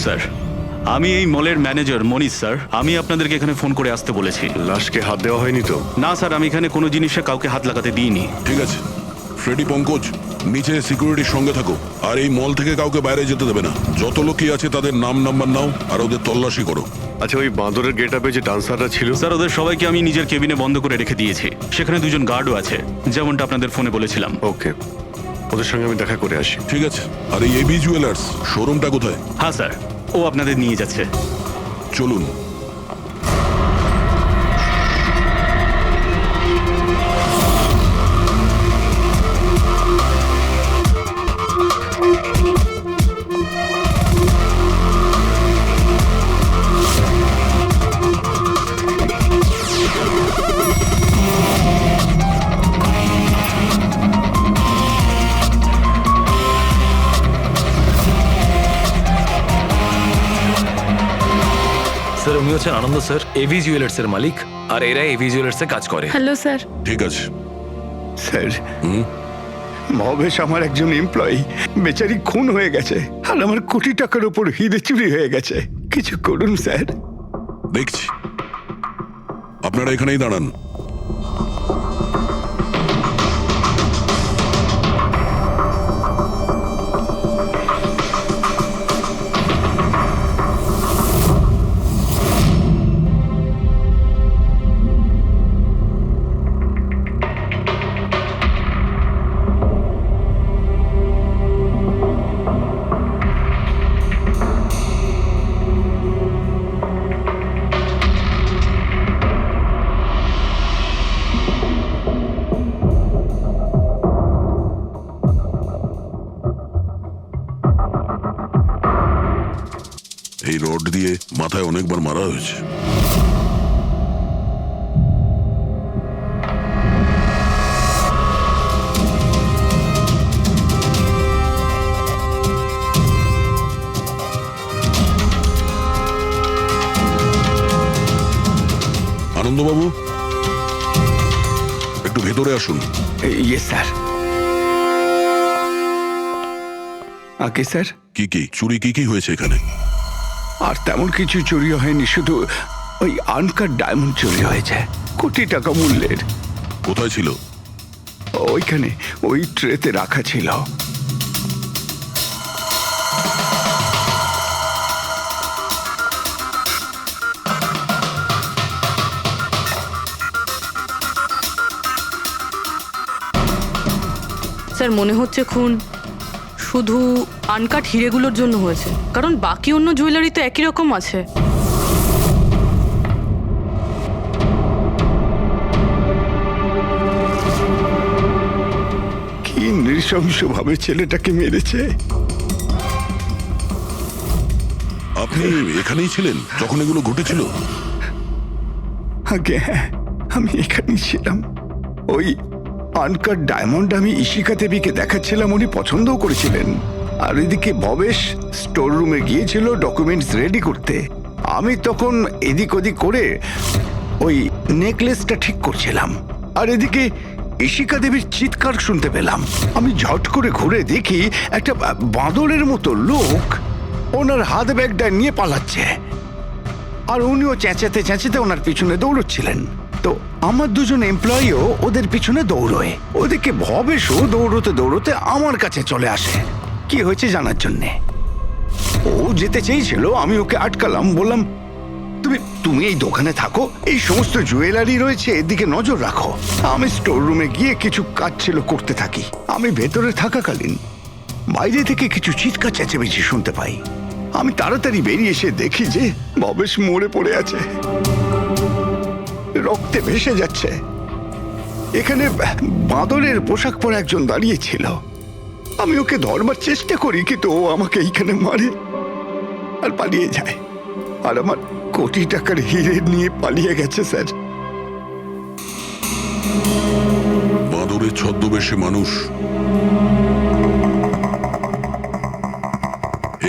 Sir, আমি এই মলের ম্যানেজার মনীষ স্যার। আমি আপনাদেরকে এখানে ফোন করে আসতে বলেছি। লাশকে হাত দেওয়া হয়নি তো? না স্যার, আমি এখানে কোনো জিনিসে কাউকে হাত লাগাতে দিইনি। ঠিক আছে ফ্রেডি, পঙ্কজ নিচে সিকিউরিটির সঙ্গে থাকো, আর এই মল থেকে কাউকে বাইরে যেতে দেবে না। যত লোকই আছে তাদের নাম নাম্বার নাও আর ওদের তল্লাশি করো। আচ্ছা, ওই বাঁদরের গেট আপে যে ডান্সাররা ছিল? স্যার, ওদের সবাইকে আমি নিজের কেবিনে বন্ধ করে রেখে দিয়েছি। সেখানে দুজন গার্ডও আছে, যেমনটা আপনাদের ফোনে বলেছিলাম। ওকে, ওদের সঙ্গে আমি দেখা করে আসি। ঠিক আছে। আর এই এবি জুয়েলার্স শোরুমটা কোথায়? হ্যাঁ স্যার, ও আপনাদের নিয়ে যাচ্ছে। চলুন। স্যার, উনি হচ্ছেন আনন্দ স্যার, এভি জুয়েলার্স এর মালিক, আর এরা এভি জুয়েলার্স এ কাজ করে। Hello sir. ঠিক আছে। স্যার, মহেশ আমার একজন এমপ্লয়ি, বেচারি খুন হয়ে গেছে, আর আমার কোটি টাকার উপর হিরে চুরি হয়ে গেছে। কিছু করুন স্যার। দেখছি। আপনারা এখানেই দাঁড়ান। এই রড দিয়ে মাথায় অনেকবার মারা হয়েছে। আনন্দবাবু, একটু ভেতরে আসুন। ইয়ে স্যার। আগে স্যার, কি চুরি কি হয়েছে এখানে? আর তেমন কিছু চুরি হয়নি, শুধু ওই আনকাট ডায়মন্ড চুরি হয়েছে, কোটি টাকা মূল্যের। কোথায় ছিল? ওইখানে ওই ট্রেতে রাখা ছিল। স্যার, মনে হচ্ছে খুন শুধু আনকাট হিরেগুলোর জন্য হয়েছে, কারণ বাকি অন্য জুয়েলারি তো একই রকম আছে। কি নৃশংসভাবে ছেলেটাকে মেরেছে। আপনি এখানেই ছিলেন যখন এগুলো ঘটেছিল? আগে হ্যাঁ, আমি এখানেই ছিলাম। ওই আনকাট ডায়মন্ড আমি ইশিকা দেবীকে দেখাচ্ছিলাম, উনি পছন্দও করেছিলেন। আর এদিকে ভবেশ স্টোর রুমে গিয়েছিল ডকুমেন্টস রেডি করতে। আমি তখন এদিক ওদিক করে ওই নেকলেসটা ঠিক করছিলাম, আর এদিকে ইশিকা দেবীর চিৎকার শুনতে পেলাম। আমি ঝট করে ঘুরে দেখি একটা বাঁদরের মতো লোক ওনার হাত ব্যাগটা নিয়ে পালাচ্ছে, আর উনিও চেঁচাতে চেঁচাতে ওনার পিছনে দৌড়চ্ছিলেন। তো আমার দুজন এমপ্লয়িও ওদের পিছনে দৌড়োয়। ওদিকে ভবেশও দৌড়তে দৌড়তে আমার কাছে চলে আসে কি হয়েছে জানার জন্যে। ও যেতে চেয়েছিল, আমি ওকে আটকালাম, বললাম তুমি এই দোকানে থাকো, এই সমস্ত জুয়েলারি রয়েছে, এদিকে নজর রাখো। আমি স্টোর রুমে গিয়ে কিছু কাজ ছিল করতে থাকি। আমি ভেতরে থাকাকালীন বাইরে থেকে কিছু চিৎকার চেঁচামেচি শুনতে পাই। আমি তাড়াতাড়ি বেরিয়ে এসে দেখি যে ভবেশ মরে পড়ে আছে, রক্তে ভেসে যাচ্ছে। এখানে বাঁদরের পোশাক পরা একজন দাঁড়িয়ে ছিল। আমি ওকে ধরবার চেষ্টা করি, কিন্তু ও আমাকে এইখানে মারে আর পালিয়ে যায়। আর আমার কোটি টাকার হিরে নিয়ে পালিয়ে গেছে স্যার। বাঁদরের ছদ্মবেশে মানুষ।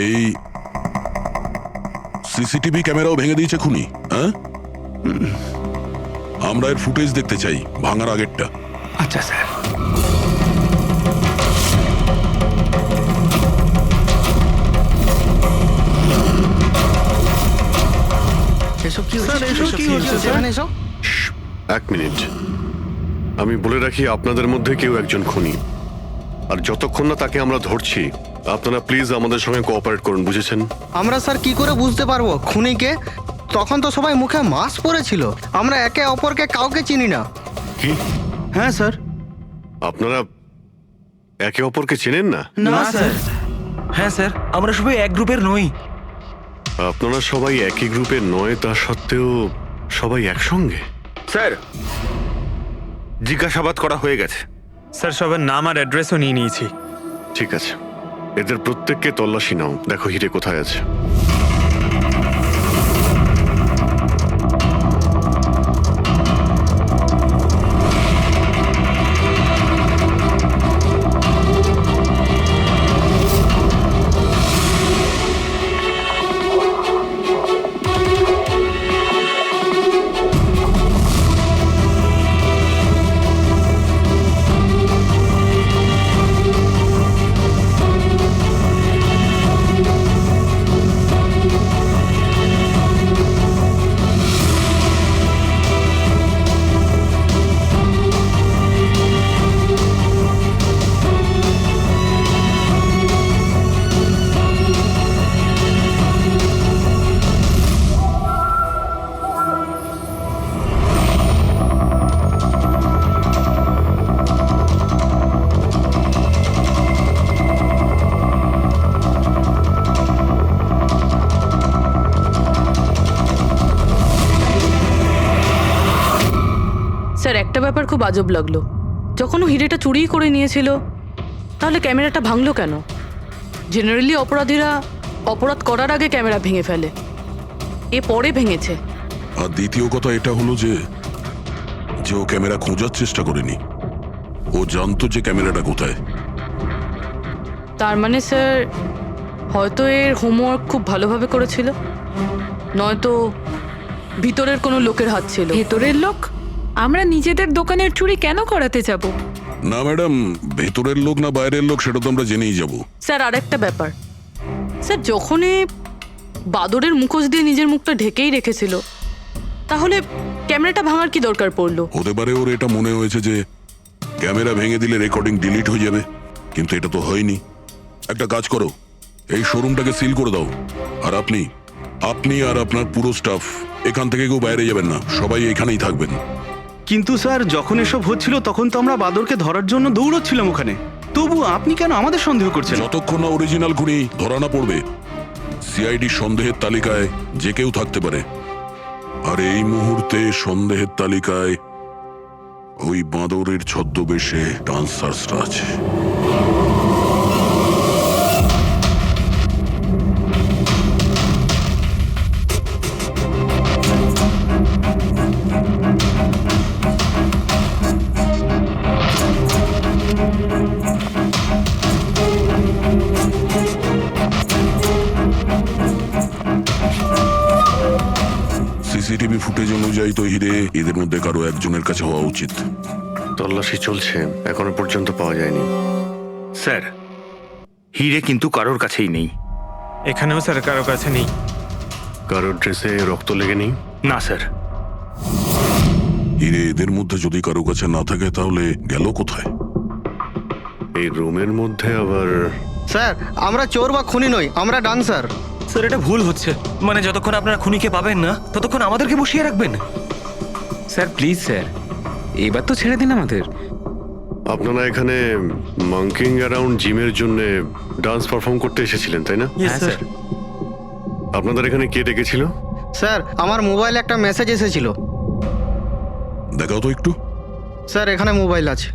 এই সিসিটিভি ক্যামেরাও ভেঙে দিয়েছে খুনি, হ্যাঁ? আমরা এর ফুটেজ দেখতে চাই, ভাঙার আগেরটা। আচ্ছা স্যার। এক মিনিট, আমি বলে রাখি আপনাদের মধ্যে কেউ একজন খুনি, আর যতক্ষণ না তাকে আমরা ধরছি আপনারা প্লিজ আমাদের সঙ্গে কোঅপারেট করুন, বুঝেছেন? আমরা স্যার কি করে বুঝতে পারবো খুনিকে? তখন তো সবাই মুখে মাস্ক পরেছিল, আমরা একে অপরকে কাউকে চিনি না। কি? হ্যাঁ স্যার। আপনারা একে অপরকে চেনেন না? না স্যার। হ্যাঁ স্যার, আমরা সবাই এক গ্রুপের নই। আপনারা সবাই একই গ্রুপের নয়, তা সত্ত্বেও সবাই একসঙ্গে? স্যার, জিজ্ঞাসাবাদ করা হয়ে গেছে। স্যার, সবার নাম আর অ্যাড্রেসও নিয়ে নিয়েছি। ঠিক আছে, এদের প্রত্যেককে তল্লাশি নাও, দেখো হিরে কোথায় আছে। স্যার, একটা ব্যাপার খুব আজব লাগলো। যখন ও হিরেটা চুরি করে নিয়েছিল, তাহলে ক্যামেরাটা ভাঙলো কেন? জেনারেলি অপরাধীরা অপরাধ করার আগে ক্যামেরা ভেঙে ফেলে, এ পরে ভেঙেছে। আর দ্বিতীয় কথা এটা হলো যে ও ক্যামেরা খোঁজার চেষ্টা করেনি, ও জানতো যে ক্যামেরাটা কোথায়। তার মানে স্যার, হয়তো এর হোমওয়ার্ক খুব ভালোভাবে করেছিল, নয়তো ভিতরের কোনো লোকের হাত ছিল। ভেতরের লোক? আমরা নিজেদের দোকানের চুরি কেন করাতে যাব? না ম্যাডাম, ভেতরের লোক না বাইরের লোক সেটা তো আমরা জেনেই যাব। স্যার, আরেকটা ব্যাপার, স্যার, যখন এ বাদরের মুখোশ দিয়ে নিজের মুখটা ঢেকেই রেখেছিল, তাহলে ক্যামেরাটা ভাঙার কি দরকার পড়লো? হতে পারে ওর এটা মনে হয়েছে যে ক্যামেরা ভেঙে দিলে রেকর্ডিং ডিলিট হয়ে যাবে, কিন্তু এটা তো হয়নি। একটা কাজ করো, এই শোরুমটাকে সিল করে দাও, আর আপনি আর আপনার পুরো স্টাফ এখান থেকে কেউ বাইরে যাবেন না, সবাই এখানেই থাকবেন। কিন্তু স্যার, যখন এসব হচ্ছিল তখন তো আমরা বাদরকে ধরার জন্য দৌড়চ্ছিলাম ওখানে, তবু আপনি কেন আমাদের সন্দেহ করছেন? যতক্ষণ না অরিজিনাল খুনি ধরা না পড়বে, সিআইডি সন্দেহের তালিকায় যে কেউ থাকতে পারে। আর এই মুহূর্তে সন্দেহের তালিকায় ওই বাঁদরের ছদ্মবেশে ডান্সার্সরা আছে। সিসিটিভি ফুটেজ অনুযায়ী তো হিরে এদের মধ্যে কারো একজনের কাছে হওয়া উচিত। তল্লাশি চলছে, এখনো পর্যন্ত পাওয়া যায়নি। স্যার, হিরে কিন্তু কারোর কাছেই নেই। এখানেও স্যার কারো কাছে নেই। কারোর ড্রেসে রক্ত লেগে নেই? না স্যার। হিরে এদের মধ্যে যদি কারো কাছে না থাকে তাহলে গেল কোথায়? এই রুমের মধ্যে আবার? স্যার, আমরা চোর বা খুনি নই, আমরা ডান্সার। স্যার, এটা ভুল হচ্ছে। মানে যতক্ষণ আপনারা খুনিকে পাবেন না, ততক্ষণ আমাদেরকে বসিয়ে রাখবেন। স্যার প্লিজ স্যার, এবার তো ছেড়ে দিন আমাদের। আপনারা এখানে মাঙ্কিং অ্যারাউন্ড জিমের জন্য ডান্স পারফর্ম করতে এসেছিলেন, তাই না? হ্যাঁ স্যার। আপনাদের এখানে কে ডেকেছিল? স্যার, আমার মোবাইলে একটা মেসেজ এসেছিল। দেখাও তো একটু। স্যার, এখানে মোবাইল আছে।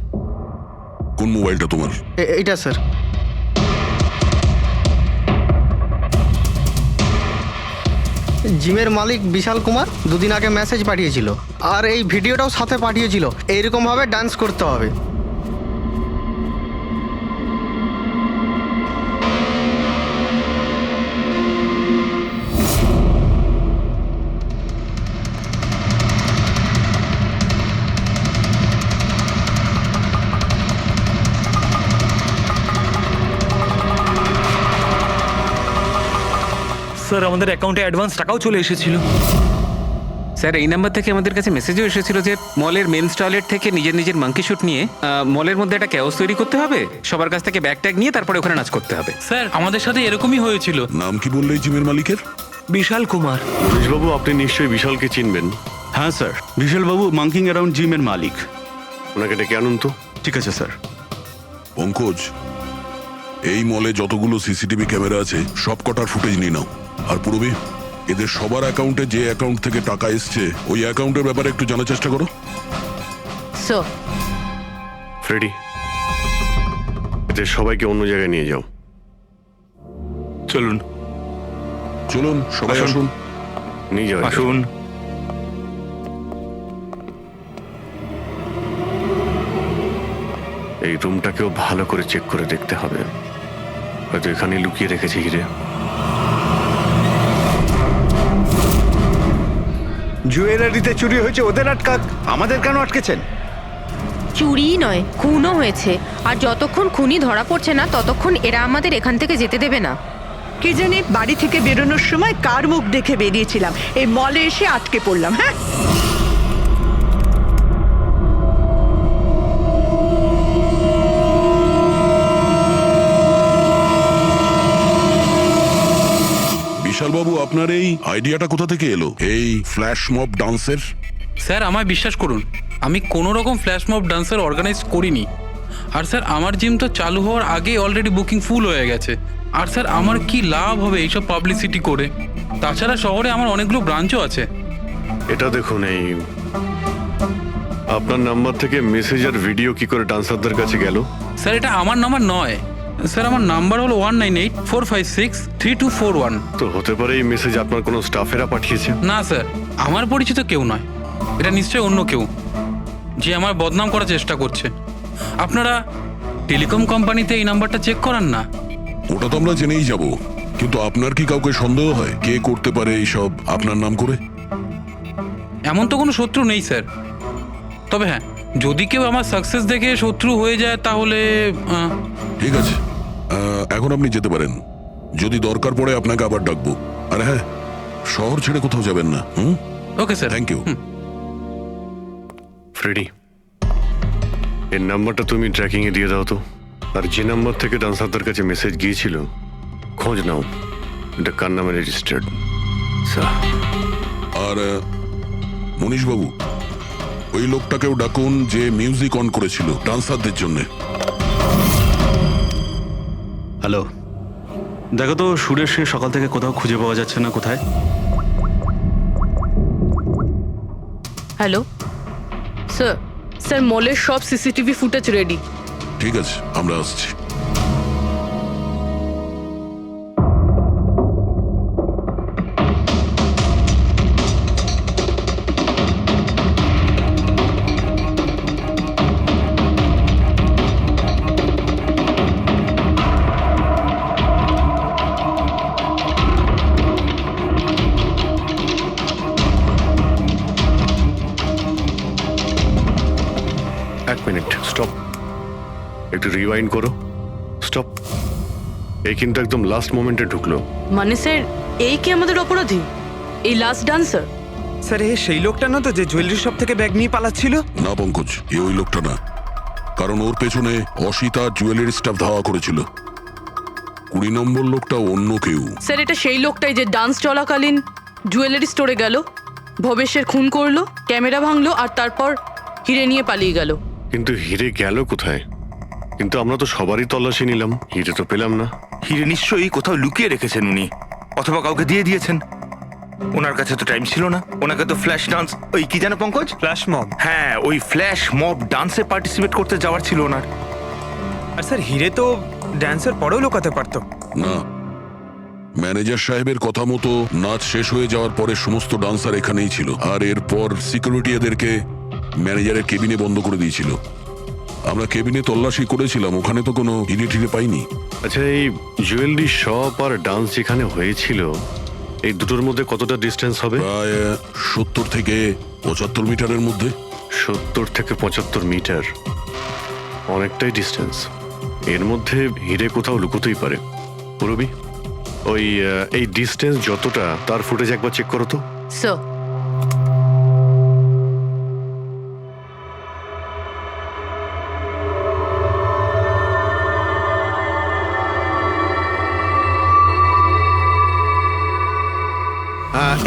কোন মোবাইলটা তোমার? এইটা স্যার। জিমের মালিক বিশাল কুমার দুদিন আগে মেসেজ পাঠিয়েছিল, আর এই ভিডিওটাও সাথে পাঠিয়েছিল। এইরকম ভাবে ডান্স করতে হবে। স্যার, আমাদের অ্যাকাউন্টে অ্যাডভান্স টাকাও চলে এসেছিল। স্যার এই নাম্বার থেকে আমাদের কাছে মেসেজও এসেছিল যে মলের মেন্স টয়লেট থেকে নিজের নিজের মাঙ্কি শুট নিয়ে মলের মধ্যে একটা ক্যাওস তৈরি করতে হবে, সবার কাছ থেকে ব্যাগ ট্যাগ নিয়ে তারপরে ওখানে নাচ করতে হবে। স্যার আমাদের সাথে এরকমই হয়েছিল। নাম কি বললে এই জিমের মালিকের? বিশাল কুমার। মনীশবাবু, আপনি নিশ্চয়ই বিশালকে চিনবেন। হ্যাঁ স্যার, বিশালবাবু মাঙ্কিং অ্যারাউন্ড জিমের মালিক। ওনাকে ডেকে আনুন তো। ঠিক আছে স্যার। পঙ্কজ, এই মলে যতগুলো সিসিটিভি ক্যামেরা আছে সব কটার ফুটেজ নিয়ে নাও। আর পূর্বে এদের সবার অ্যাকাউন্টে যে অ্যাকাউন্ট থেকে টাকা এসছে ওই অ্যাকাউন্টের ব্যাপারে একটু জানার চেষ্টা করো। স্যার, ফ্রেডি, এদের সবাইকে অন্য জায়গায় নিয়ে যাও। চলুন চলুন সবাই আসুন। আসুন। নিয়ে যাও। আসুন। এই রুমটাকেও ভালো করে চেক করে দেখতে হবে, হয়তো এখানে লুকিয়ে রেখেছে হিরে। জুয়েলারিতে চুরি হয়েছে, ওদের আটকাক, আমাদের কেন আটকেছেন? চুরি নয়, খুনও হয়েছে। আর যতক্ষণ খুনি ধরা পড়ছে না ততক্ষণ এরা আমাদের এখান থেকে যেতে দেবে না। কি জানি বাড়ি থেকে বেরোনোর সময় কার মুখ দেখে বেরিয়েছিলাম, এই মলে এসে আটকে পড়লাম। হ্যাঁ, বিশালবাবু, আপনার এই আইডিয়াটা কোথা থেকে এলো, এই ফ্ল্যাশ মব ডান্সের? স্যার আমায় বিশ্বাস করুন, আমি কোনো রকম ফ্ল্যাশ মব ডান্সার অর্গানাইজ করিনি। আর স্যার আমার জিম তো চালু হওয়ার আগেই অলরেডি বুকিং ফুল হয়ে গেছে। আর স্যার আমার কি লাভ হবে এইসব পাবলিসিটি করে? তাছাড়া শহরে আমার অনেকগুলো ব্রাঞ্চও আছে। এটা দেখুন, এই আপনার নাম্বার থেকে মেসেজ আর ভিডিও কি করে ডান্সারদের কাছে গেল? স্যার এটা আমার নাম্বার নয়, স্যার আমার নাম্বার হলো 1984563241। তো হতে পারে এই মেসেজ আপনার কোনো স্টাফেরা পাঠিয়েছে। না স্যার, আমার পরিচিত কেউ নয়, এটা নিশ্চয়ই অন্য কেউ যে আমার বদনাম করার চেষ্টা করছে। আপনারা টেলিকম কোম্পানিতে এই নাম্বারটা চেক করান না? ওটা তো আমরা জেনেই যাব, কিন্তু আপনার কি কাউকে সন্দেহ হয় কে করতে পারে এইসব আপনার নাম করে? এমন তো কোনো শত্রু নেই স্যার, তবে হ্যাঁ যদি কেউ আমার সাকসেস দেখে শত্রু হয়ে যায় তাহলে ঠিক আছে, এখন আপনি যেতে পারেন। যদি দরকার পড়ে আপনাকে আবার ডাকবো। আর হ্যাঁ, শহর ছেড়ে কোথাও যাবেন না। Okay sir. Thank you. Freddy, এর নাম্বারটা তুমি ট্র্যাকিং এ দিয়ে দাও তো। আর যে নাম্বার থেকে ডান্সারদের কাছে মেসেজ গিয়েছিল খোঁজ নাও, এটা কার নামে রেজিস্টার্ড। আর মনীশবাবু, ওই লোকটাকেও ডাকুন যে মিউজিক অন করেছিল ডান্সারদের জন্য। হ্যালো, দেখো তো সুরেশকে সকাল থেকে কোথাও খুঁজে পাওয়া যাচ্ছে না। কোথায়? হ্যালো স্যার, স্যার মলের সব সিসিটিভি ফুটেজ রেডি। ঠিক আছে, আমরা আসছি। এক মিনিট, স্টপ, একটু রিওয়াইন্ড করো। স্টপ। এই কিন্তু একদম লাস্ট মোমেন্টে ঢুকলো। মানে স্যার, এই কি আমাদের অপরাধী? এই লাস্ট ডান্সার? স্যার এ সেই লোকটা না তো যে জুয়েলারি শপ থেকে ব্যাগ নিয়ে পালাচ্ছিল? না পঙ্কজ, এ ওই লোকটা না, কারণ ওর পেছনে অসিতা জুয়েলারি স্টাফ ধাওয়া করেছিল। 20 নম্বর লোকটা অন্য কেউ। স্যার এটা সেই লোকটাই যে ডান্স চলাকালীন জুয়েলারি স্টোরে গেল, ভবেশের খুন করলো, ক্যামেরা ভাঙলো আর তারপর হিরে নিয়ে পালিয়ে গেল। কিন্তু হিরে গেল কোথায়? কিন্তু আমরা তো সবারই তল্লাশি নিলাম, হিরে তো পেলাম না। হিরে নিশ্চয়ই কোথাও লুকিয়ে রেখেছেন উনি, অথবা কাউকে দিয়ে দিয়েছেন। ওনার কাছে তো টাইম ছিল না, ওনাকে তো ফ্ল্যাশ ডান্স, ওই কি জানো পঙ্কজ, ফ্ল্যাশ মব। হ্যাঁ ওই ফ্ল্যাশ মব ডান্সে পার্টিসিপেট করতে যাওয়ার ছিল ওনার। আর স্যার হিরে তো ড্যান্সের পরেও লুকাতে পারতো। না, ম্যানেজার সাহেবের কথা মতো নাচ শেষ হয়ে যাওয়ার পরে সমস্ত ডান্সার এখানেই ছিল, আর এরপর সিকিউরিটি এদেরকে ম্যানেজারের কেবিনে বন্ধ করে দিয়েছিল। আমরা কেবিনে তল্লাশি করেছিলাম, ওখানে তো কোনো হিরে টিরে পাইনি। আচ্ছা, এই জুয়েলারি শপ আর ডান্স যেখানে হয়েছিল এই দুটোর মধ্যে কতটা ডিস্টেন্স হবে? প্রায় 70 থেকে 75 মিটারের মধ্যে। 70 থেকে 75 মিটার, অনেকটাই ডিস্টেন্স। এর মধ্যে হিরে কোথাও লুকোতেই পারে। পুরবি, ওই এই ডিস্টেন্স যতটা তার ফুটেজ একবার চেক করো তো। স্যার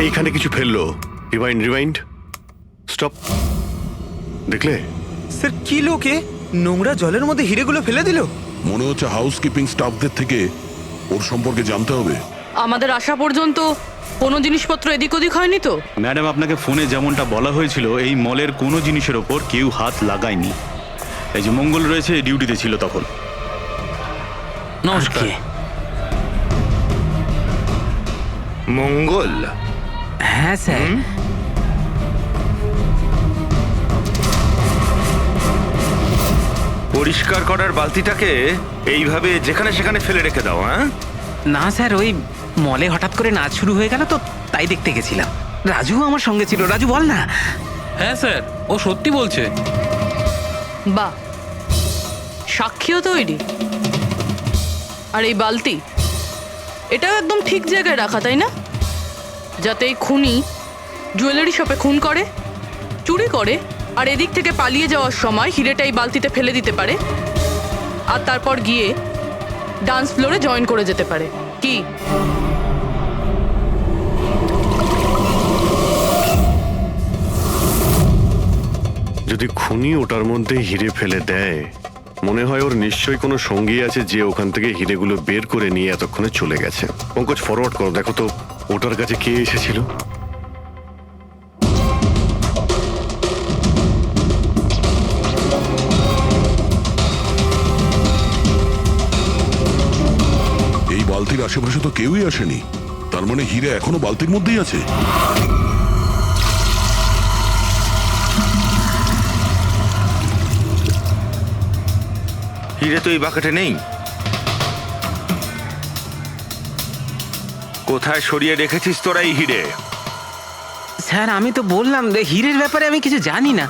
এইখানে কিছু ফেললো। Rewind rewind, stop. দেখলে? স্যার কি লোকে নোংরা জলের মধ্যে হিরেগুলো ফেলে দিল? মনে হচ্ছে হাউসকিপিং স্টাফদের থেকে ওর সম্পর্কে জানতে হবে। আমাদের আসা পর্যন্ত কোনো জিনিসপত্র এদিক ওদিক হয়নি তো? ম্যাডাম, আপনাকে ফোনে যেমনটা বলা হয়েছিল, এই মলের কোনো জিনিসের ওপর কেউ হাত লাগায়নি। এই যে মঙ্গল রয়েছে, ডিউটিতে ছিল তখন। নমস্কার। মঙ্গল? হ্যাঁ স্যার। পরিষ্কার করার বালতিটাকে এইভাবে যেখানে সেখানে ফেলে রেখে দাও, হ্যাঁ? না স্যার, ওই মলে হঠাৎ করে নাচ শুরু হয়ে গেল তো, তাই দেখতে গেছিলাম। রাজু আমার সঙ্গে ছিল। রাজু বল না। হ্যাঁ স্যার, ও সত্যি বলছে। বাহ, সাক্ষীও তৈরি। আর এই বালতি, এটাও একদম ঠিক জায়গায় রাখা, তাই না? যাতে এই খুনি জুয়েলারি শপে খুন করে, চুরি করে, আর এদিক থেকে পালিয়ে যাওয়ার সময় হিরেটা এই বালতিতে ফেলে দিতে পারে, আর তারপর গিয়ে ডান্স ফ্লোরে জয়েন করে যেতে পারে। কি? যদি খুনি ওটার মধ্যে হিরে ফেলে দেয়, মনে হয় ওর নিশ্চয়ই কোনো সঙ্গী আছে যে ওখান থেকে হিরেগুলো বের করে নিয়ে এতক্ষণে চলে গেছে। পঙ্কজ, ফরওয়ার্ড করো, দেখো তো ওটার কাছে কে এসেছিল। এই বালতির আশেপাশে তো কেউই আসেনি, তার মানে হিরে এখনো বালতির মধ্যেই আছে। হিরে তো এই বাকেটে নেই। কোথায় সরিয়ে রেখেছিস তোরা এই হিরে? স্যার, আমি তো বললাম যে হিরের ব্যাপারে আমি কিছু জানি না।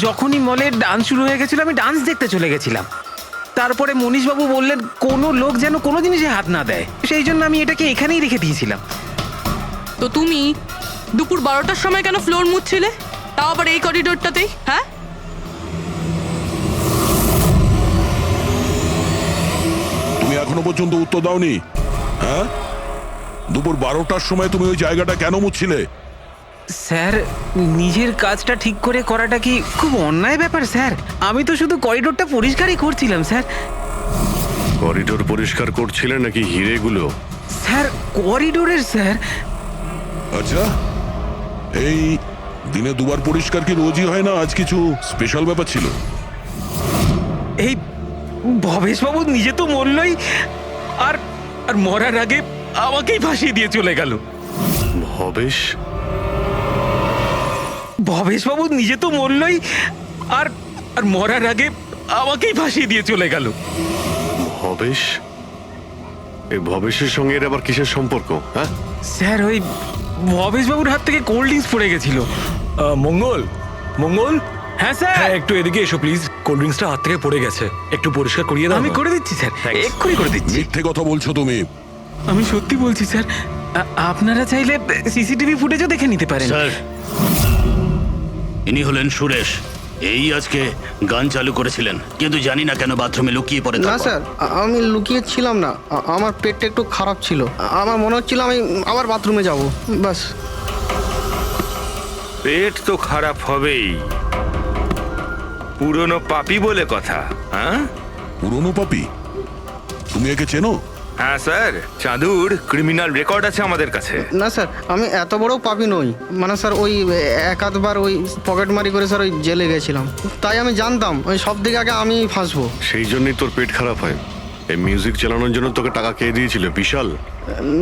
যখনই মলের ডান্স শুরু হয়ে গেছিল, আমি ডান্স দেখতে চলে গেছিলাম। তারপরে মনীশবাবু বললেন কোনো লোক যেন কোনো জিনিসে হাত না দেয়, সেই জন্য আমি এটাকে এখানেই রেখে দিয়েছিলাম। তো তুমি দুপুর 12টার সময় কেন ফ্লোর মুছছিলে, তাও আবার এই করিডোরটাতেই? হ্যাঁ, তুমি এখনো পর্যন্ত উত্তর দাওনি। হ্যাঁ, দুপুর 12টার সময় তুমি ওই জায়গাটা কেন মুছছিলে? স্যার, নিজের কাজটা ঠিক করে করাটা কি খুব অন্যায় ব্যাপার স্যার? আমি তো শুধু করিডোরটা পরিষ্কারই করছিলাম স্যার। করিডোর পরিষ্কার করছিলেন নাকি হিরেগুলো? স্যার, করিডোরের স্যার। আচ্ছা, এই দিনে দুবার পরিষ্কার কি রোজই হয় না? আজ কিছু স্পেশাল ব্যাপার ছিল? এই ভবেশবাবু নিজে তো মরলই, আর আর মরার আগে আমাকেই ফাঁসিয়ে দিয়ে চলে গেল। ভবেশ? ভবেশবাবু নিজে তো মরলই, আর আর মরার আগে আমাকেই ফাঁসিয়ে দিয়ে চলে গেল। ভবেশ? এই ভবেশের সঙ্গে এর আবার কিসের সম্পর্ক? হ্যাঁ স্যার, ওই ভবেশবাবুর হাত থেকে কোল্ড ড্রিঙ্কস পড়ে গেছিল। মঙ্গল, মঙ্গল। হ্যাঁ স্যার। হ্যাঁ, একটু এদিকে এসো প্লিজ। কোল্ড ড্রিঙ্কসটা হাত থেকে পড়ে গেছে, একটু পরিষ্কার করিয়ে দাও। আমি করে দিচ্ছি স্যার, এক্ষুনি করে দিচ্ছি। মিথ্যে কথা বলছো তুমি। আমি সত্যি বলছি স্যার। আপনারা চাইলে সিসিটিভি ফুটেজও দেখে নিতে পারেন। স্যার, ইনি হলেন সুরেশ। এই আজকে গান চালু করেছিলেন, কিন্তু জানি না কেন বাথরুমে লুকিয়ে পড়ে। না স্যার, আমি লুকিয়ে ছিলাম না। আমার পেটটা একটু খারাপ ছিল, আমার মনে হচ্ছিল আমি আবার বাথরুমে যাব, বাস। পেট তো খারাপ হবেই, পুরনো পাপি বলে কথা। হ্যাঁ, পুরনো পাপি? তুমি একে চেনো? হ্যাঁ স্যার, চাঁদুর ক্রিমিনাল রেকর্ড আছে আমাদের কাছে। না স্যার, আমি এত বড় পাপি নই। মানে স্যার, ওই এক আধবার ওই পকেটমারি করে স্যার ওই জেলে গেছিলাম, তাই আমি জানতাম ওই সব দিকে আগে আমি ফাঁসবো। সেই জন্যই তোর পেট খারাপ হয়। এই মিউজিক চালানোর জন্য তোকে টাকা কে দিয়েছিল? বিশাল?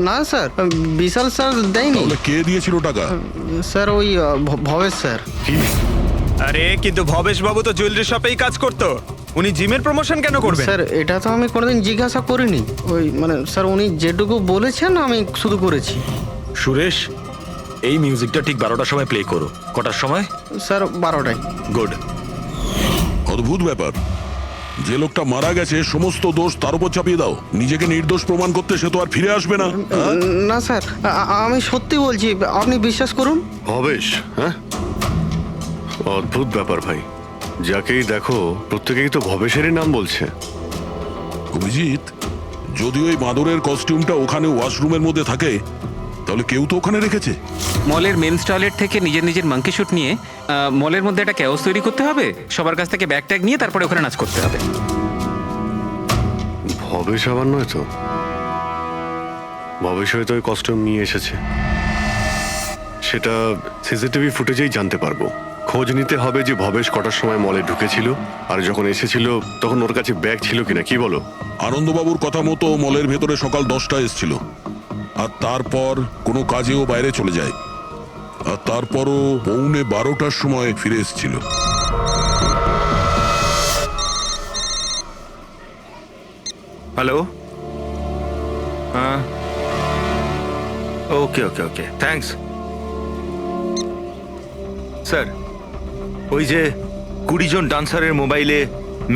না স্যার, বিশাল স্যার দেয়নি। তাহলে কে দিয়েছিল টাকা? স্যার, ওই ভবেশ স্যার। কি? আরে কিন্তু ভবেশ বাবু তো জুয়েলারি শপেই কাজ করতো, উনি জিমের প্রমোশন কেন করবেন? স্যার, এটা তো আমি কোনোদিন জিজ্ঞাসা করিনি। ওই মানে স্যার, উনি যেটুকু বলেছেন আমি শুধু করেছি। সুরেশ, এই মিউজিকটা ঠিক 12টার সময় প্লে করো। কটার সময়? স্যার, 12টায়। গুড। অদ্ভুত ব্যাপার, যে লোকটা মারা গেছে সমস্ত দোষ তার উপর চাপিয়ে দাও। নিজেকে নির্দোষ প্রমাণ করতে সে তো আর ফিরে আসবে না। না স্যার, আমি সত্যি বলছি, আপনি বিশ্বাস করুন। ভবেশ? হ্যাঁ, অদ্ভুত ব্যাপার ভাই। যাকেই দেখো প্রত্যেকেই তো ভবেশেরই নাম বলছে। অভিজিৎ, যদি ওই বাঁদরের কস্টিউমটা ওখানে ওয়াশরুমের মধ্যে থাকে, তাহলে কেউ তো ওখানে রেখেছে। মলের মেন্স টয়লেট থেকে নিজের নিজের মাঙ্কি শুট নিয়ে মলের মধ্যে একটা ক্যাওস তৈরি করতে হবে, সবার কাছ থেকে ব্যাগ ট্যাগ নিয়ে তারপরে ওখানে নাচ করতে হবে। ভবেশ আবার নয় তো? ভবেশ হয়তো ওই কস্টিউম নিয়ে এসেছে, সেটা সিসিটিভি ফুটেজেই জানতে পারবো। খোঁজ নিতে হবে যে ভবেশ কটার সময় মলে ঢুকেছিল, আর যখন এসেছিল তখন ওর কাছে ব্যাগ ছিল কিনা। কি বলো? আনন্দবাবুর কথা মতো মলের ভেতরে সকাল 10টায় এসেছিল, আর তারপর কোনো কাজেও বাইরে চলে যায়, আর তারপরও 11:45টার সময় ফিরে এসেছিল। হ্যালো, হ্যাঁ, ওকে ওকে ওকে, থ্যাঙ্কস স্যার। ওই যে 20 জন ডান্সারের মোবাইলে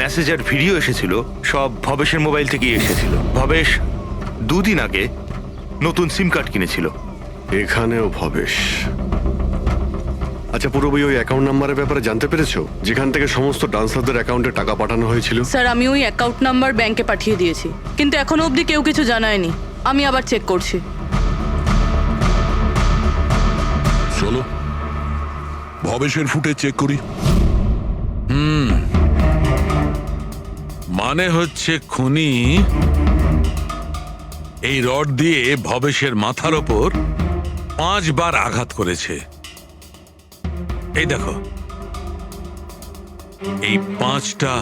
মেসেজ আর ভিডিও এসেছিল, সব ভবেশের মোবাইল থেকেই এসেছিল। ভবেশ 2 দিন আগে নতুন সিম কার্ড কিনেছিল। এখানেও ভবেশ। আচ্ছা, পুরোপুরি ওই অ্যাকাউন্ট নাম্বারের ব্যাপারে জানতে পেরেছো, যেখান থেকে সমস্ত ডান্সারদের অ্যাকাউন্টে টাকা পাঠানো হয়েছিল? স্যার, আমি ওই অ্যাকাউন্ট নাম্বার ব্যাংকে পাঠিয়ে দিয়েছি, কিন্তু এখনো অবধি কেউ কিছু জানায়নি। আমি আবার চেক করছি। চলো ভবেশের ফুটেজ চেক করি। মানে হচ্ছে খুনি এই রড দিয়ে ভবেশের মাথার ওপর 5 বার আঘাত করেছে। এই দেখো, এই 5টা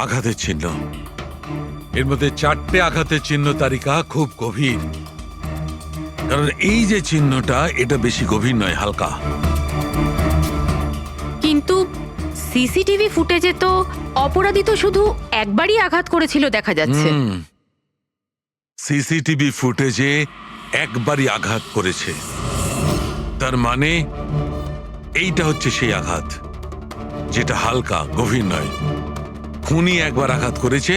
আঘাতের চিহ্ন, এর মধ্যে 4টে আঘাতের চিহ্ন তারিকা খুব গভীর, কারণ এই যে চিহ্নটা এটা বেশি গভীর নয়, হালকা। কিন্তু সিসিটিভি ফুটেজে তো অপরাধী তো শুধু একবারই আঘাত করেছিল দেখা যাচ্ছে। সিসিটিভি ফুটেজে একবারই আঘাত করেছে, তার মানে এইটা হচ্ছে সেই আঘাত যেটা হালকা, গভীর নয়। খুনি একবার আঘাত করেছে,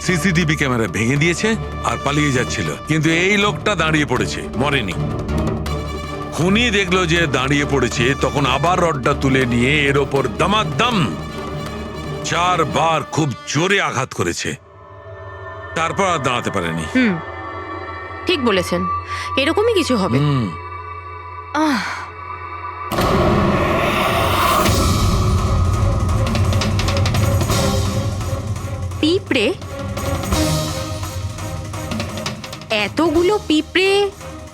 সিসিটিভি ক্যামেরা ভেঙে দিয়েছে আর পালিয়ে যাচ্ছিল, কিন্তু এই লোকটা দাঁড়িয়ে পড়েছে, মরেনি। খুনি দেখলো যে দাঁড়িয়ে পড়েছে, তখন আবার রডটা তুলে নিয়ে এর ওপর দামাদাম 4 বার খুব জোরে আঘাত করেছে, তারপর আর দাঁড়াতে পারেনি। ঠিক বলেছেন, এরকমই কিছু হবে। পিঁপড়ে, এতগুলো পিঁপড়ে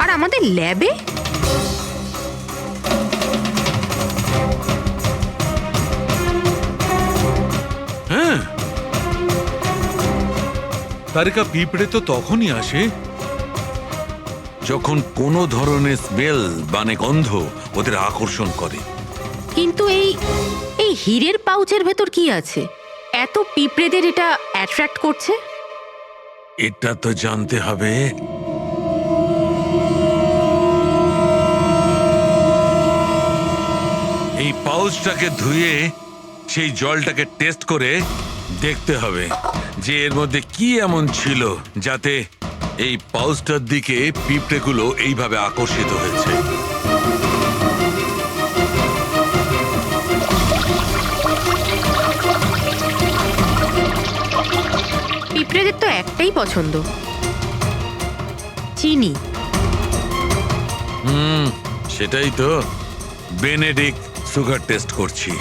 আর আমাদের ল্যাবে? হ্যাঁ, তারিকা, পিঁপড়ে তো তখনই আসে যখন কোনো ধরনের স্মেল মানে গন্ধ ওদের আকর্ষণ করে। কিন্তু এই হীরের পাউচের ভেতর কি আছে এত পিঁপড়েদের এটা অ্যাট্রাক্ট করছে? এটা তো জানতে হবে। এই পাউচটাকে ধুয়ে সেই জলটাকে টেস্ট করে দেখতে হবে যে এর মধ্যে কি এমন ছিল যাতে এই পাউচটার দিকে পিঁপড়েগুলো এইভাবে আকর্ষিত হয়েছে। পিঁপড়েদের তো একটাই পছন্দ, চিনি। সেটাই তো, বেনেডিক্ট সুগার টেস্ট করছি।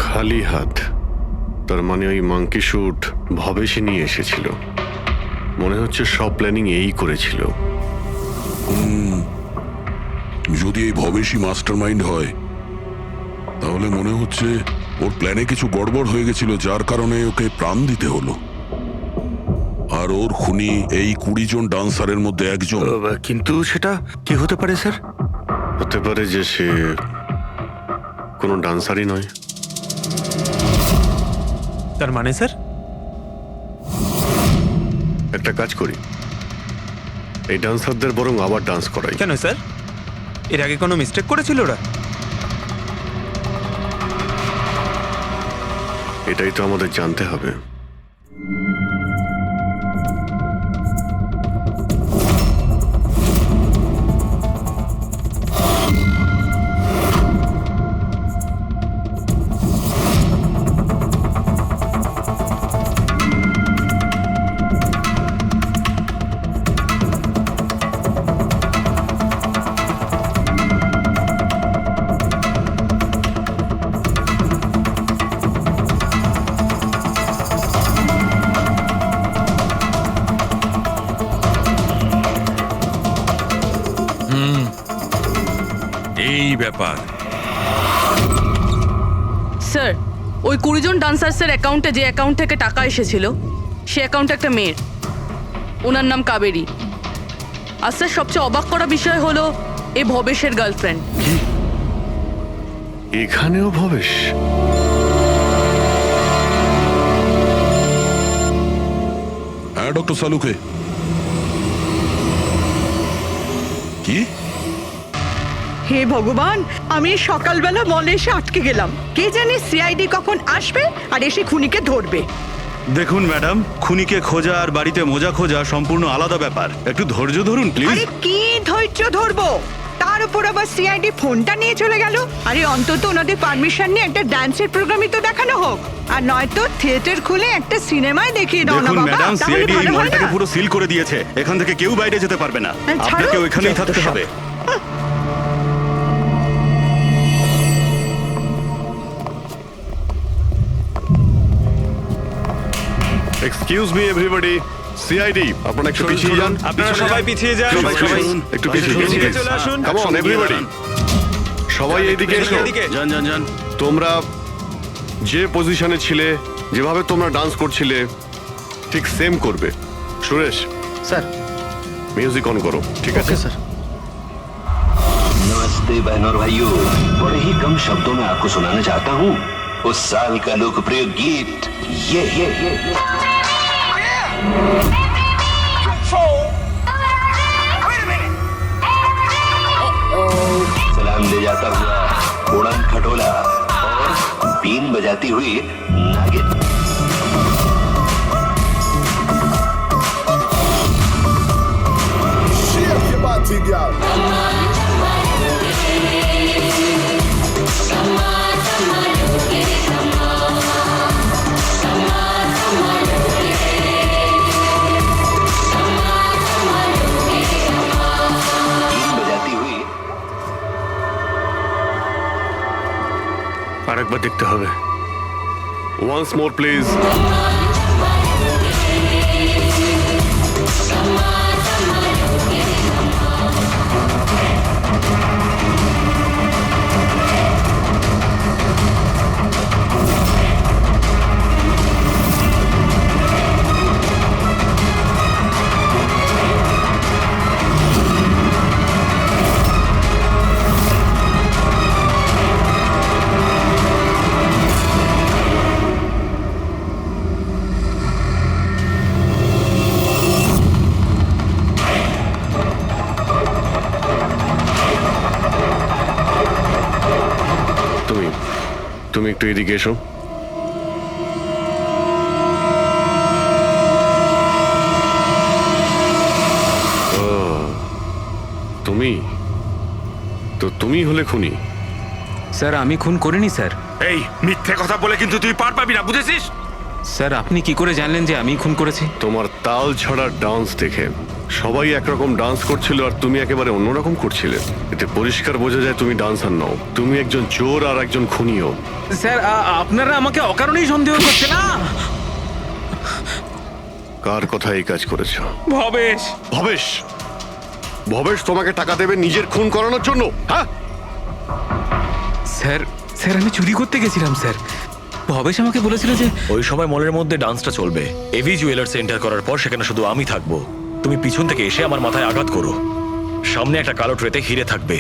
খালি হাত, তার মানে ওই মাঙ্কি শুট ভবেশই নিয়ে এসেছিল। মনে হচ্ছে সব প্ল্যানিং এই করেছিল। যদি এই ভবেশই মাস্টার মাইন্ড হয়, তাহলে মনে হচ্ছে ওর প্ল্যানে কিছু গড়বড় হয়ে গেছিল, যার কারণে ওকে প্রাণ দিতে হলো। আর ওর খুনি এই 20 জন ডান্সারের মধ্যে একজন। কিন্তু সেটা কি হতে পারে স্যার? হতে পারে যে সে কোনো ডান্সারই নয়। তার মানে স্যার? একটা কাজ করি, এই ডান্সারদের বরং আবার ডান্স করাই। কেন স্যার, এর আগে কোনো মিস্টেক করেছিল ওরা? এটাই তো আমাদের জানতে হবে। এই ব্যাপার। স্যার, ওই 20 জন ডান্সার্সের অ্যাকাউন্টে যে অ্যাকাউন্ট থেকে টাকা এসেছিল, সে অ্যাকাউন্টে একটা মেয়ের, ওনার নাম কাবেরী। আর স্যার, সবচেয়ে অবাক করা বিষয় হলো এ ভবেশের গার্লফ্রেন্ড। এখানেও ভবেশ? হ্যাঁ ডক্টর সালুকে। কি? হে ভগবান, আমি সকালবেলা মলে এসে আটকে গেলাম। কে জানে সিআইডি কখন আসবে আর এসে খুনিকে ধরবে। দেখুন ম্যাডাম, খুনিকে খোঁজা আর বাড়িতে মোজা খোঁজা সম্পূর্ণ আলাদা ব্যাপার। একটু ধৈর্য ধরুন প্লিজ। আরে কি ধৈর্য ধরবো, তার উপর আবার সিআইডি ফোনটা নিয়ে চলে গেল। আরে অন্তত ওনাদের পারমিশন নিয়ে একটা ডান্সের প্রোগ্রামই তো দেখানো হোক, আর নয়তো থিয়েটার খুলে একটা সিনেমায় দেখিয়ে দাও না দেখুন বাবা, ম্যাডাম, তাহলে সিআইডি এই ভালো হয় মলটাকে না? পুরো সিল করে দিয়েছে। এখান থেকে কেউ বাইরে যেতে পারবে না। ছাড়ো, আপনাকে ওইখানেই যত থাকতে সব। হবে। এক্সকিউজ মি এভরিবডি, সিআইডি আপনারা একটু পিছিয়ে যান। আপনারা সবাই পিছিয়ে যান। সবাই একটু পিছিয়ে চলে আসুন। কাম অন এভরিবডি, সবাই এইদিকে এসো। যান যান যান। তোমরা যে পজিশনে ছিলে, যেভাবে তোমরা ডান্স করছিলে, ঠিক সেম করবে। সুরেশ স্যার। মিউজিক অন করো। ঠিক আছে স্যার। नमस्ते बहनों और भाइयों, बड़े ही कम शब्दों में आपको सुनाना चाहता हूँ उस साल का लोकप्रिय गीत ये। सलाम ले जाता हुआ उड़न खटोला और बीन बजाती हुई नागिन। আরেকবার দেখতে হবে। Once more please. তুমি একটু এদিকে এসো। তুমি তো তুমি হলে খুনি? স্যার, আমি খুন করিনি স্যার। এই মিথ্যে কথা বলে কিন্তু তুই পার পাবি না, বুঝেছিস? স্যার, আপনি কি করে জানলেন যে আমি খুন করেছি? তোমার তাল ছড়া ডান্স দেখে সবাই একরকম ডান্স করছিল আর তুমি একেবারে অন্যরকম করছিলে। এতে পরিষ্কার বোঝা যায় তুমি ডান্সার নও, তুমি একজন চোর আর একজন খুনিও। স্যার, আপনারা আমাকে অকারণেই সন্দেহ করছেন না। কার কথা এই কাজ করেছো? ভবেশ। ভবেশ? ভবেশ তোমাকে টাকা দেবে নিজের খুন করানোর জন্য? হ্যাঁ স্যার, স্যার আমি চুরি করতে গেছিলাম স্যার। ভবেশ আমাকে বলেছিল যে ওই সময় মলের মধ্যে ডান্সটা চলবে। এভি জুয়েলার্স এন্টার করার পর সেখানে শুধু আমি থাকবো। তুমি পিছন থেকে এসে আমার মাথায় আঘাত করো। সামনে একটা কালো ট্রেতে হিরে থাকবে,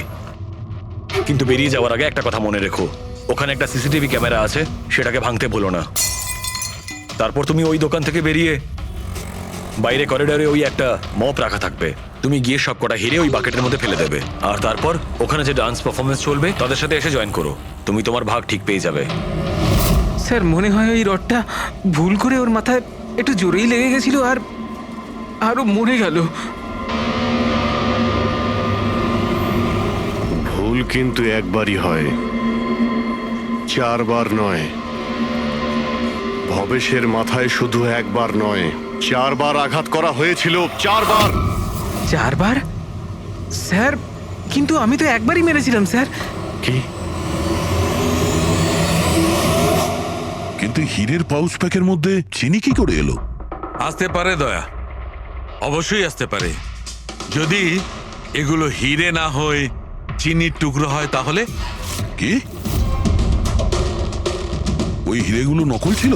কিন্তু বেরিয়ে যাওয়ার আগে একটা কথা মনে রেখো, ওখানে একটা সিসিটিভি ক্যামেরা আছে, সেটাকে ভাঙতে ভুলো না। তারপর তুমি ওই দোকান থেকে বেরিয়ে বাইরে করিডোরে ওই একটা মপ রাখা থাকবে, তুমি গিয়ে সব কটা হিরে ওই বাকেটের মধ্যে ফেলে দেবে। আর তারপর ওখানে যে ডান্স পারফরমেন্স চলবে তাদের সাথে এসে জয়েন করো, তুমি তোমার ভাগ ঠিক পেয়ে যাবে। স্যার মনে হয় ওই রডটা ভুল করে ওর মাথায় একটু জোরেই লেগে গেছিল আর আরো মরে গেল। ভুল কিন্তু একবারই হয়, 4 বার নয়। ভবেশের মাথায় শুধু একবার নয়, 4 বার আঘাত করা হয়েছিল, 4 বার। 4 বার? স্যার কিন্তু আমি তো একবারই মেরেছিলাম স্যার। কি? কিন্তু হীরের পাউচ প্যাকের মধ্যে চিনি কি করে এলো? আসতে পারে দয়া, অবশ্যই আসতে পারে। যদি এগুলো হিরে না হয় চিনির টুকরো হয় তাহলে? কি ওই হিরেগুলো নকল ছিল?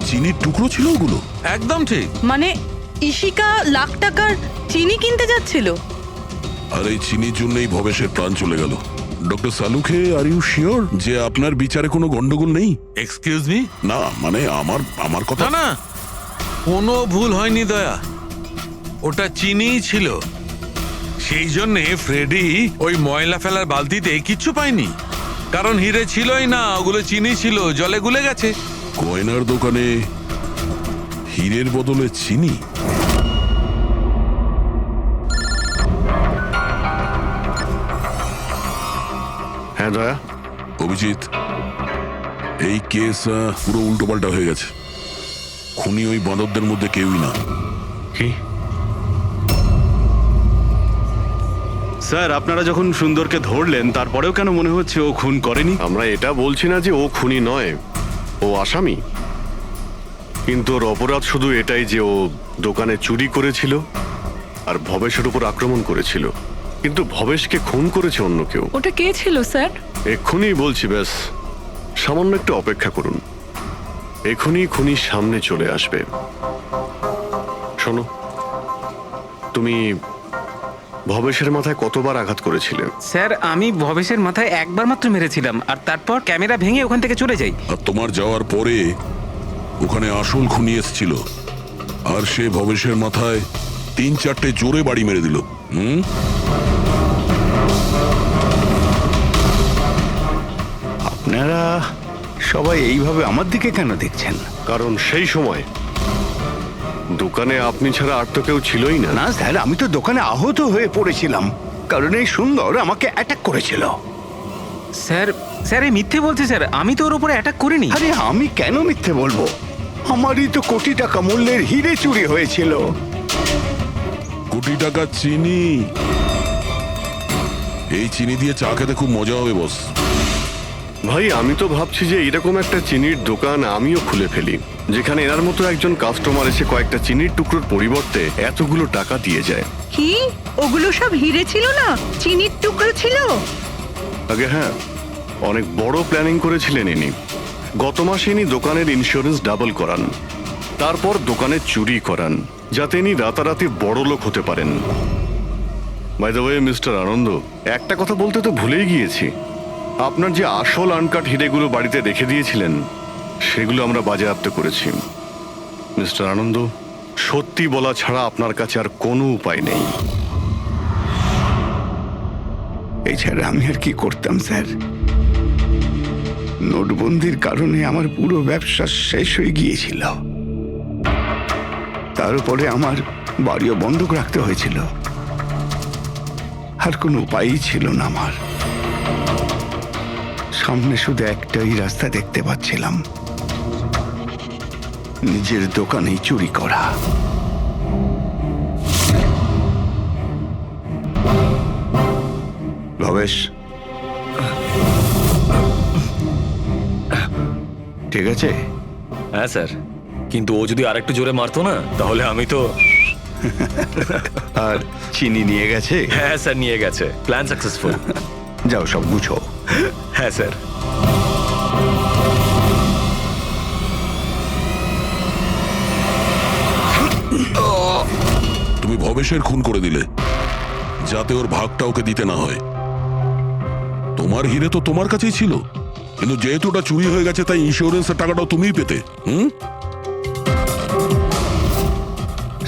চিনির টুকরো ছিল ওগুলো? একদম ঠিক। মানে ইশিকা লাখ টাকার চিনি কিনতে যাচ্ছিল? আর এই চিনির জন্যই ভবেশের প্রাণ চলে গেল। Doctor Salunkhe, are you sure যে আপনার বিচারে কোনো গন্ডগোল নেই? Excuse me? না মানে আমার কথা না, কোনো ভুল হয়নি দয়া, ওটা চিনিই ছিল। সেই জন্যে ফ্রেডি ওই ময়লা ফেলার বালতিতে কিচ্ছু পায়নি, কারণ হিরে ছিলই না, ওগুলো চিনি ছিল, জলে গুলে গেছে। গয়নার দোকানে হীরের বদলে চিনি? হ্যাঁ দয়া। অভিজিৎ, এই কেস পুরো উল্টোপাল্টা হয়ে গেছে। খুনি ওই বাঁদরদের মধ্যে কেউই না। কি? স্যার আপনারা যখন সুন্দরকে ধরলেন তারপরেও কেন মনে হচ্ছে ও খুন করেনি? আমরা এটা বলছি না যে ও খুনি নয়, ও আসামি। কিন্তু ওর অপরাধ শুধু এটাই যে ও দোকানে চুরি করেছিল আর ভবেশের উপর আক্রমণ করেছিল। কিন্তু ভবেশকে খুন করেছে অন্য কেউ। ওটা কে ছিল স্যার? এক্ষুনি বলছি, ব্যাস সামান্য একটু অপেক্ষা করুন, এখনই খুনি সামনে চলে আসবে। শোনো, তুমি ভবেশের মাথায় কতবার আঘাত করেছিলে? স্যার আমি ভবেশের মাথায় একবার মাত্র মেরেছিলাম, আর তারপর ক্যামেরা ভেঙে ওখান থেকে চলে যাই। আর তোমার যাওয়ার পরে ওখানে আসল খুনি এসেছিল, আর সে ভবেশের মাথায় 3-4টে জোরে বাড়ি মেরে দিল। আপনারা সবাই এইভাবে আমার দিকে কেন দেখছেন? কারণ সেই সময় দোকানে আপনি ছাড়া আর তো কেউ ছিলই না। না স্যার, আমি তো দোকানে আহত হয়ে পড়েছিলাম, কারণ এই সুন্দর আমাকে অ্যাটাক করেছিল। স্যার স্যার এই মিথ্যে বলছে স্যার, আমি তো ওর উপরে অ্যাটাক করিনি। আরে আমি কেন মিথ্যে বলবো? আমারই তো কোটি টাকা মূল্যের হিরে চুরি হয়েছিল। কোটি টাকা চিনি? এই চিনি দিয়ে চা খেতে খুব মজা হবে বস। ভাই আমি তো ভাবছি যে এরকম একটা চিনির দোকান আমিও খুলে ফেলি, যেখানে এনার মতো একজন কাস্টমার এসে কয়েকটা চিনির টুকরোর পরিবর্তে এতগুলো টাকা দিয়ে যায়। কি ওগুলো সব হিরে ছিল না, চিনির টুকরো ছিল? আগে হ্যাঁ, অনেক বড় প্ল্যানিং করেছিলেন ইনি। গত মাসে ইনি দোকানের ইন্স্যুরেন্স ডাবল করান, তারপর দোকানে চুরি করান, যাতে ইনি রাতারাতি বড় লোক হতে পারেন। বাই দ্য ওয়ে মিস্টার আনন্দ, একটা কথা বলতে তো ভুলেই গিয়েছি, আপনার যে আসল আনকাট হিরেগুলো বাড়িতে রেখে দিয়েছিলেন সেগুলো আমরা বাজেয়াপ্ত করেছি। মিস্টার আনন্দ, সত্যি বলা ছাড়া আপনার কাছে আর কোনো উপায় নেই। এছাড়া আমি আর কি করতাম স্যার? নোটবন্দির কারণে আমার পুরো ব্যবসা শেষ হয়ে গিয়েছিল, তার উপরে আমার বাড়িও বন্ধক রাখতে হয়েছিল। আর কোনো উপায়ই ছিল না আমার। সামনে শুধু একটাই রাস্তা দেখতে পাচ্ছিলাম, নিজের দোকানেই চুরি করা। ভবেশ, ঠিক আছে? হ্যাঁ স্যার, কিন্তু ও যদি আরেকটু জোরে মারতো না তাহলে আমি তো। আর চিনি নিয়ে গেছে? হ্যাঁ স্যার নিয়ে গেছে, প্ল্যান সাকসেসফুল। যাও সব গুছো। হ্যাঁ স্যার। ভবেশের খুন করে দিলে যাতে ওর ভাগটা ওকে দিতে না হয়। তোমার হিরে তো তোমার কাছেই ছিল, কিন্তু যেহেতু ওটা চুরি হয়ে গেছে তাই ইন্স্যুরেন্সের টাকাটাও তুমিই পেতে।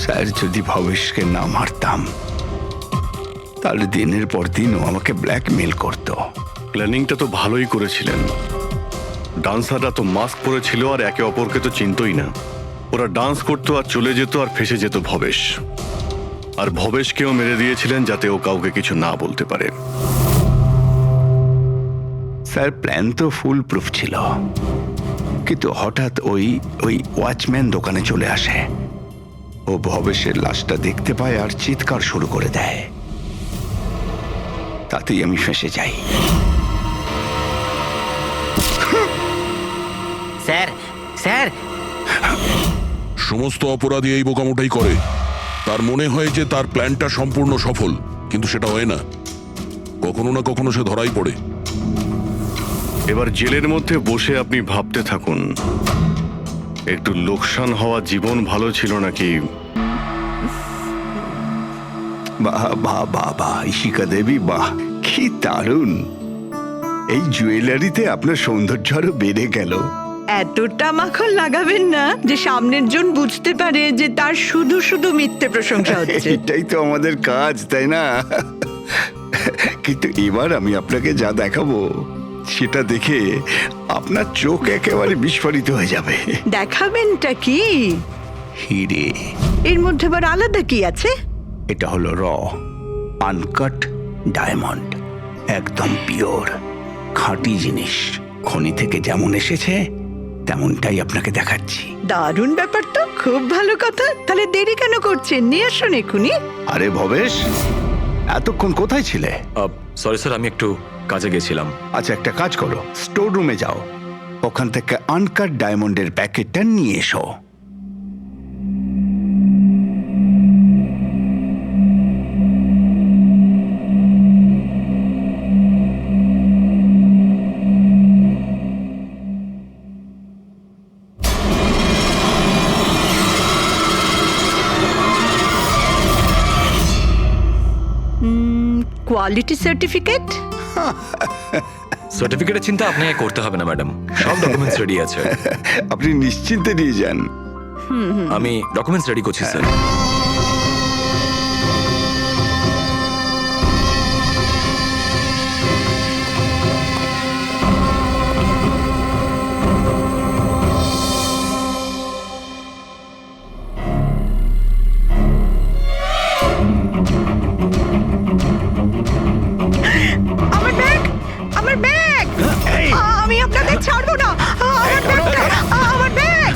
স্যার, যদি ভবেশকে না মারতাম তাহলে দিনের পর দিন ও আমাকে ব্ল্যাকমেল করত। প্ল্যানিংটা তো ভালোই করেছিলেন। ডান্সাররা তো মাস্ক পরেছিল আর একে অপরকে তো চিনতই না। ওরা ডান্স করতো আর চলে যেত আর ফেসে যেত ভবেশ। আর ভবেশকেও মেরে দিয়েছিলেন যাতে ও কাউকে কিছু না বলতে পারে। স্যার, প্ল্যান তো ফুল প্রুফ ছিল, কিন্তু হঠাৎ ওই ওয়াচম্যান দোকানে চলে আসে। ও ভবেশের লাশটা দেখতে পায় আর চিৎকার শুরু করে দেয়। তাতেই আমি ফেঁসে যাই। স্যার স্যার, সমস্ত অপরাধী এই বোকামোটাই করে। তার মনে হয় যে তার প্ল্যানটা সম্পূর্ণ সফল, কিন্তু সেটা হয় না। কখনো না কখনো সে ধরাই পড়ে। এবার জেলের মধ্যে বসে আপনি ভাবতে থাকুন, একটু লোকসান হওয়া জীবন ভালো ছিল নাকি। বাহ বাহ বাহ বাহ, ইশিকা দেবী, বাহ, কি দারুণ! এই জুয়েলারিতে আপনার সৌন্দর্য আরো বেড়ে গেল। এতটা মাখন লাগাবেন না যে সামনের জন বুঝতে পারে যে তার শুধু শুধু মিথ্যে প্রশংসা হচ্ছে। এটাই তো আমাদের কাজ, তাই না? কিন্তু এবার আমি আপনাকে যা দেখাবো সেটা দেখে আপনার চোখ একেবারে বিস্ফোরিত হয়ে যাবে। দেখাবেনটা কি? হিরে। এর মধ্যে আবার আলাদা কি আছে? এটা হলো আনকাট ডায়মন্ড, একদম পিওর, খাঁটি জিনিস। খনি থেকে যেমন এসেছে তেমনটাই আপনাকে দেখাচ্ছি। দারুণ ব্যাপার তো, খুব ভালো কথা। তাহলে দেরি কেন করছেন? নিয়ে আসুন এক্ষুনি। আরে ভবেশ, এতক্ষণ কোথায় ছিলে? সরি স্যার, আমি একটু কাজে গেছিলাম। আচ্ছা, একটা কাজ করো, স্টোর রুমে যাও, ওখান থেকে আনকাট ডায়মন্ডের প্যাকেটটা নিয়ে এসো। Quality certificate? সার্টিফিকেটের চিন্তা আপনাকে করতে হবে না ম্যাডাম, সব ডকুমেন্টস রেডি আছে। আপনি নিশ্চিন্তে নিয়ে যান। আমি ডকুমেন্টস রেডি করছি স্যার। আমি আপনাদের ছাড়বো না। আমার ব্যাগ!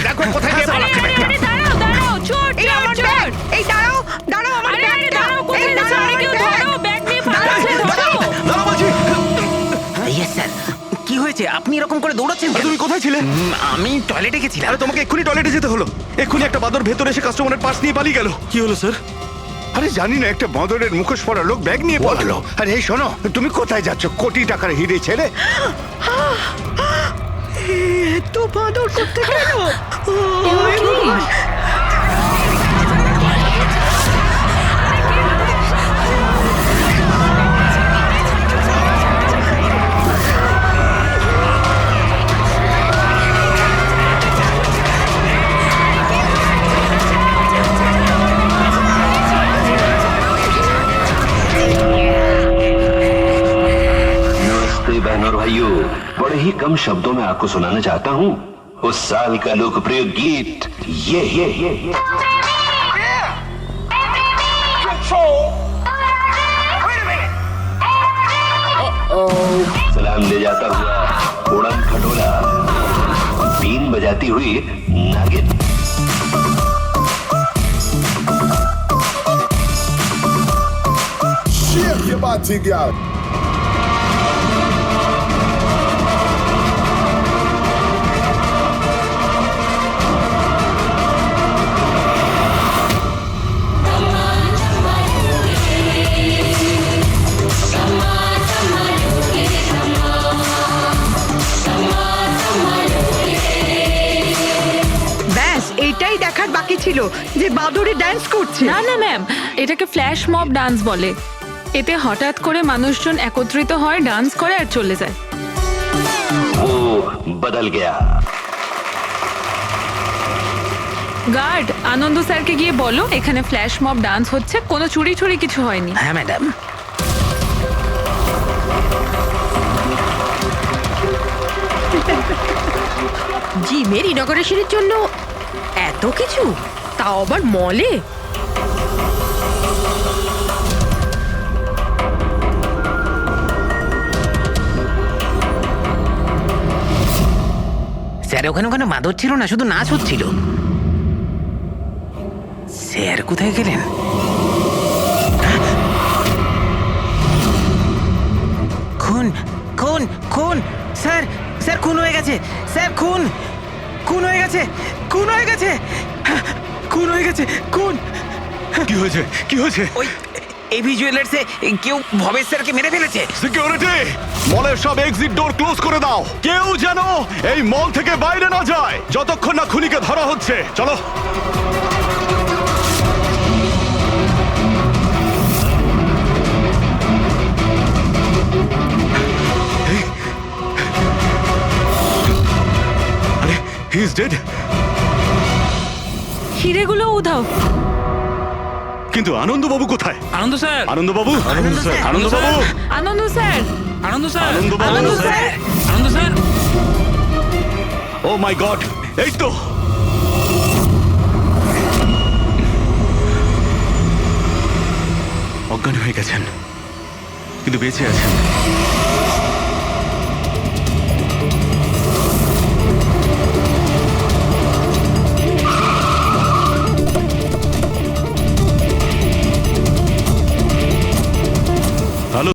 দেখো কোথায় গিয়ে পালাচ্ছে ব্যাগটা। এই আমার ব্যাগ! এই দাঁড়াও, দাঁড়াও, আমার ব্যাগটা! এই দাঁড়াও, আমার ব্যাগ! Yes sir. কি হয়েছে? আপনি এরকম করে দৌড়াচ্ছেন? তুমি কোথায় ছিলে? আমি টয়লেটে গেছিলাম। আরে তোমাকে এক্ষুনি টয়লেটে যেতে হলো। এক্ষুনি একটা বাদর ভেতরে এসে কাস্টমারের পার্স নিয়ে পালিয়ে গেল। কি হলো স্যার? আরে জানি না, একটা বাঁদরের মুখোশ পরা লোক ব্যাগ নিয়ে পালালো। আরে এই শোনো, তুমি কোথায় যাচ্ছ কোটি টাকার হিরে ছেড়ে? এত বাদর করতে গেল? बहन और भाइयों, बड़े ही कम शब्दों में आपको सुनाना चाहता हूँ उस साल का लोकप्रिय गीत ये सलाम ले जाता हुआ उड़न खटोला, बीन बजाती हुई नागिन। Shake your body, girl. ব্যাস, এইটাই দেখার বাকি পেয়েছিল যে বাদুড়ে ডান্স করছে। না না ম্যাম, এটাকে ফ্ল্যাশ মব ডান্স বলে। এতে হঠাৎ করে মানুষজন একত্রিত হয়, ডান্স করে আর চলে যায়। वो बदल गया। গার্ড, আনন্দ স্যারকে গিয়ে বলো এখানে ফ্ল্যাশ মব ডান্স হচ্ছে, কোনো চুরি চুরি কিছু হয়নি। হ্যাঁ ম্যাডাম। জিমের ইনগরেশনের জন্য এত কিছু, তাও আবার মলে। স্যার ওখানে ওখানে মাদর ছিল না, শুধু নাচ হচ্ছিল। স্যার কোথায় গেলেন? খুন খুন খুন স্যার, স্যার খুন হয়ে গেছে, স্যার খুন খুন হয়ে গেছে, খুন হয়ে গেছে, খুন হয়ে গেছে, খুন। কি হয়েছে, কি হয়েছে? ওই এভি জুয়েলার্সে কেউ ভবেশ স্যারকে মেরে ফেলেছে। সিকিউরিটি, মলের সব এক্সিট ডোর ক্লোজ করে দাও। কেউ যেন এই মল থেকে বাইরে না যায় যতক্ষণ না খুনিকে ধরা হচ্ছে। চলো। আরে, হি ইজ ডেড। হিরেগুলো উধাও। কিন্তু আনন্দবাবু কোথায়? আনন্দ স্যার, আনন্দবাবু, আনন্দবাবু, আনন্দ স্যার, আনন্দ স্যার, আনন্দবাবু, আনন্দ স্যার, আনন্দ স্যার। ও মাই গড, এই তো। অজ্ঞান হয়ে গেছেন কিন্তু বেঁচে আছেন।